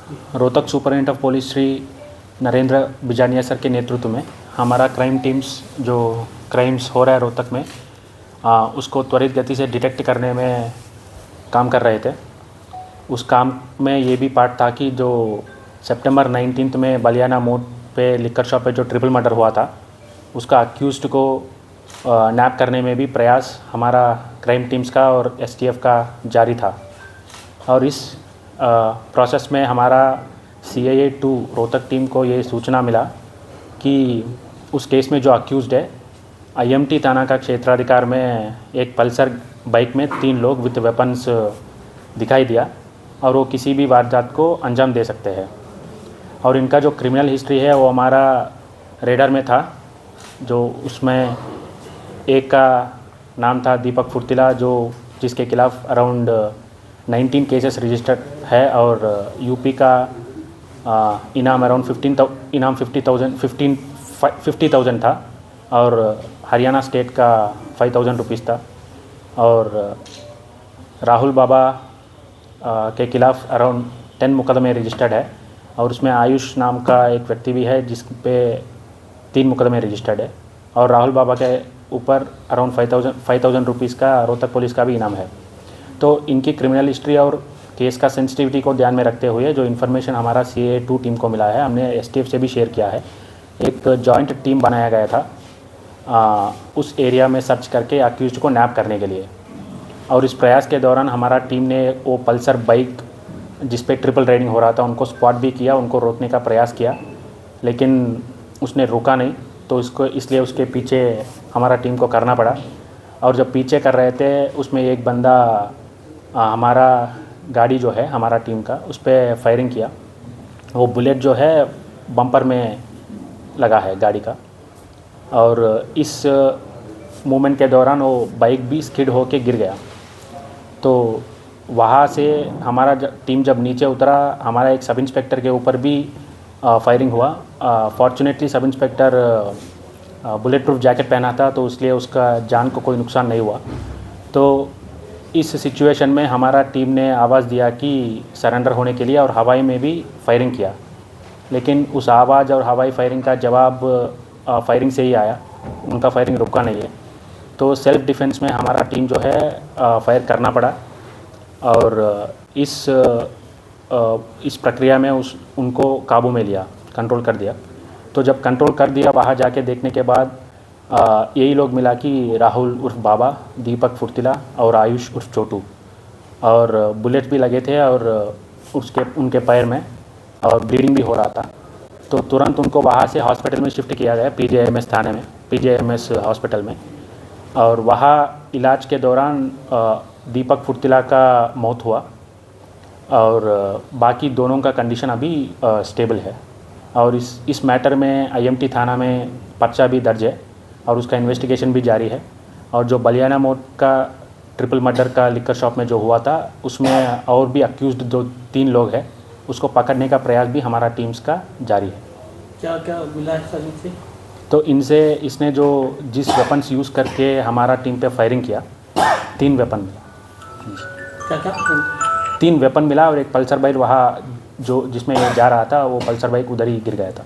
Rohtak superintendent of police Shri Narendra Bijaniya sir के नेतृत्व में हमारा क्राइम टीम्स जो क्राइम्स हो रहा है रोहतक में उसको त्वरित गति से डिटेक्ट करने में काम कर रहे थे। उस काम में ये भी पार्ट था कि जो सितंबर 19 में बलियाना मोड़ पे लिकर शॉप पे जो ट्रिपल मर्डर हुआ था उसका अक्यूज़्ड को नैप करने में भी प्रयास हमारा क्राइम टीम्स का और एसटीएफ का जारी था। और इस प्रोसेस में हमारा CIA 2 रोहतक टीम को ये सूचना मिला कि उस केस में जो अक्यूज़्ड है IMT थाना का क्षेत्राधिकार में एक पल्सर बाइक में 3 लोग विद वेपन्स दिखाई दिया और वो किसी भी वारदात को अंजाम दे सकते हैं। और इनका जो क्रिमिनल हिस्ट्री है वो हमारा रेडर में था। जो उसमें एक का नाम था दीपक फुर्तिला जो जिसके खिलाफ अराउंड 19 केसेस रजिस्टर्ड है और यूपी का इनाम अराउंड 50,000 था और हरियाणा स्टेट का 5,000 रुपीज़ था। और राहुल बाबा के खिलाफ अराउंड 10 मुकदमे रजिस्टर्ड है और उसमें आयुष नाम का एक व्यक्ति भी है जिस पे 3 मुकदमे रजिस्टर्ड है। और राहुल बाबा के ऊपर अराउंड 5,000 रुपीज़ का रोहतक पुलिस का भी इनाम है। तो इनकी क्रिमिनल हिस्ट्री और केस का सेंसिटिविटी को ध्यान में रखते हुए जो इन्फॉर्मेशन हमारा CIA 2 टीम को मिला है हमने STF से भी शेयर किया है। एक जॉइंट टीम बनाया गया था उस एरिया में सर्च करके अक्यूज्ड को नैप करने के लिए। और इस प्रयास के दौरान हमारा टीम ने वो पल्सर बाइक जिस पे ट्रिपल राइडिंग हो रहा था उनको स्पॉट भी किया, उनको रोकने का प्रयास किया लेकिन उसने रुका नहीं। तो इसलिए उसके पीछे हमारा टीम को करना पड़ा। और जब पीछे कर रहे थे उसमें एक बंदा हमारा गाड़ी जो है हमारा टीम का उस पर फायरिंग किया। वो बुलेट जो है बम्पर में लगा है गाड़ी का और इस मूवमेंट के दौरान वो बाइक भी स्किड होके गिर गया। तो वहाँ से हमारा टीम जब नीचे उतरा हमारा एक सब इंस्पेक्टर के ऊपर भी फायरिंग हुआ। Fortunately sub inspector bullet proof jacket पहना था तो इसलिए उसका जान को कोई नुकसान नहीं हुआ। तो इस सिचुएशन में हमारा टीम ने आवाज़ दिया कि सरेंडर होने के लिए और हवाई में भी फायरिंग किया लेकिन उस आवाज़ और हवाई फायरिंग का जवाब फायरिंग से ही आया, उनका फायरिंग रुका नहीं है। तो सेल्फ डिफेंस में हमारा टीम जो है फायर करना पड़ा और इस प्रक्रिया में उनको काबू में लिया, कंट्रोल कर दिया। तो जब कंट्रोल कर दिया वहाँ जाके देखने के बाद यही लोग मिला कि राहुल उर्फ बाबा, दीपक फुर्तिला और आयुष उर्फ छोटू और बुलेट भी लगे थे और उनके पैर में और ब्लीडिंग भी हो रहा था। तो तुरंत उनको वहाँ से हॉस्पिटल में शिफ्ट किया गया PJMS थाने में, PJMS हॉस्पिटल में। और वहाँ इलाज के दौरान दीपक फुर्तिला का मौत हुआ और बाकी दोनों का कंडीशन अभी स्टेबल है। और इस मैटर में IMT थाना में पर्चा भी दर्ज है और उसका इन्वेस्टिगेशन भी जारी है। और जो बलियाना मोड़ का ट्रिपल मर्डर का लिकर शॉप में जो हुआ था उसमें और भी अक्यूज्ड जो 3 लोग हैं उसको पकड़ने का प्रयास भी हमारा टीम्स का जारी है। क्या क्या मिला है सर इनसे? तो इनसे इसने जो जिस वेपन्स यूज़ करके हमारा टीम पे फायरिंग किया 3 वेपन मिला। क्या क्या? 3 वेपन मिला और एक पल्सर बाइक वहाँ जो जिसमें जा रहा था वो पल्सर बाइक उधर ही गिर गया था।